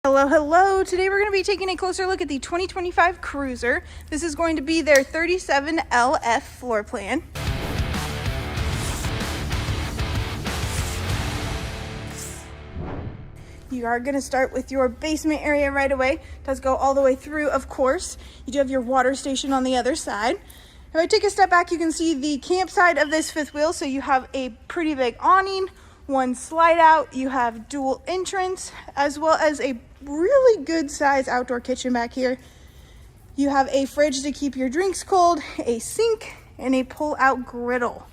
Hello, hello. Today we're going to be taking a closer look at the 2025 Cruiser. This is going to be their 37LF floor plan. You are going to start with your basement area right away. It does go all the way through, of course. You do have your water station on the other side. If I take a step back, you can see the campsite of this fifth wheel. So you have a pretty big awning, one slide out, you have dual entrance, as well as a really good size outdoor kitchen back here. You have a fridge to keep your drinks cold, a sink, and a pull-out griddle.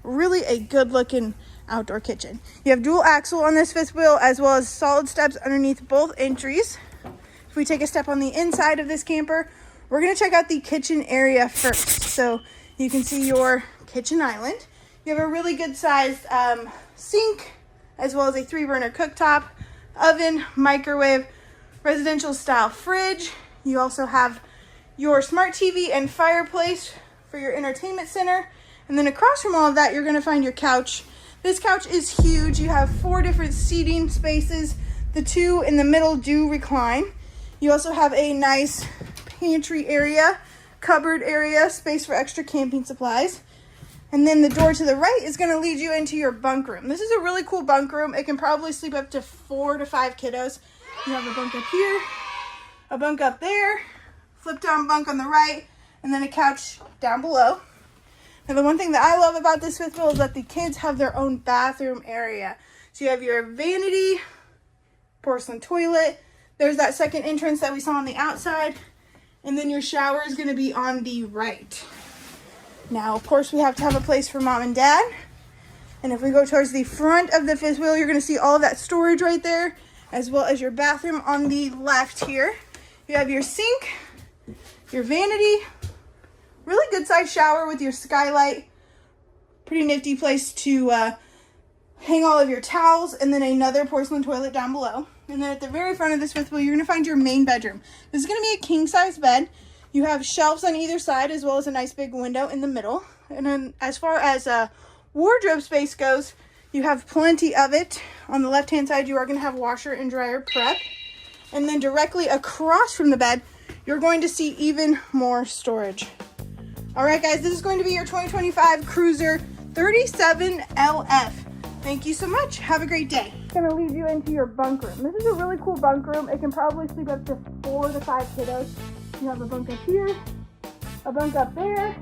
Really a good looking outdoor kitchen. You have dual axle on this fifth wheel, as well as solid steps underneath both entries. If we take a step on the inside of this camper, we're going to check out the kitchen area first. So you can see your kitchen island. You have a really good sized sink, as well as a 3-burner cooktop, oven, microwave, residential style fridge. You also have your smart TV and fireplace for your entertainment center. And then across from all of that, you're going to find your couch. This couch is huge. You have 4 different seating spaces. The 2 in the middle do recline. You also have a nice pantry area, cupboard area, space for extra camping supplies. And then the door to the right is going to lead you into your bunk room. This is a really cool bunk room. It can probably sleep up to 4 to 5 kiddos. You have a bunk up here, a bunk up there, flip down bunk on the right, and then a couch down below. Now the one thing that I love about this fifth wheel is that the kids have their own bathroom area. So you have your vanity, porcelain toilet. There's that second entrance that we saw on the outside. And then your shower is going to be on the right. Now, of course, we have to have a place for mom and dad. And if we go towards the front of the fifth wheel, you're going to see all of that storage right there, as well as your bathroom on the left here. You have your sink, your vanity, really good sized shower with your skylight. Pretty nifty place to hang all of your towels, and then another porcelain toilet down below. And then at the very front of this fifth wheel, you're going to find your main bedroom. This is going to be a king-size bed. You have shelves on either side, as well as a nice big window in the middle. And then as far as wardrobe space goes, you have plenty of it. On the left-hand side, you are going to have washer and dryer prep. And then directly across from the bed, you're going to see even more storage. All right, guys, this is going to be your 2025 Cruiser 37LF. Thank you so much. Have a great day. It's going to lead you into your bunk room. This is a really cool bunk room. It can probably sleep up to 4 to 5 kiddos. You have a bunk up here, a bunk up there,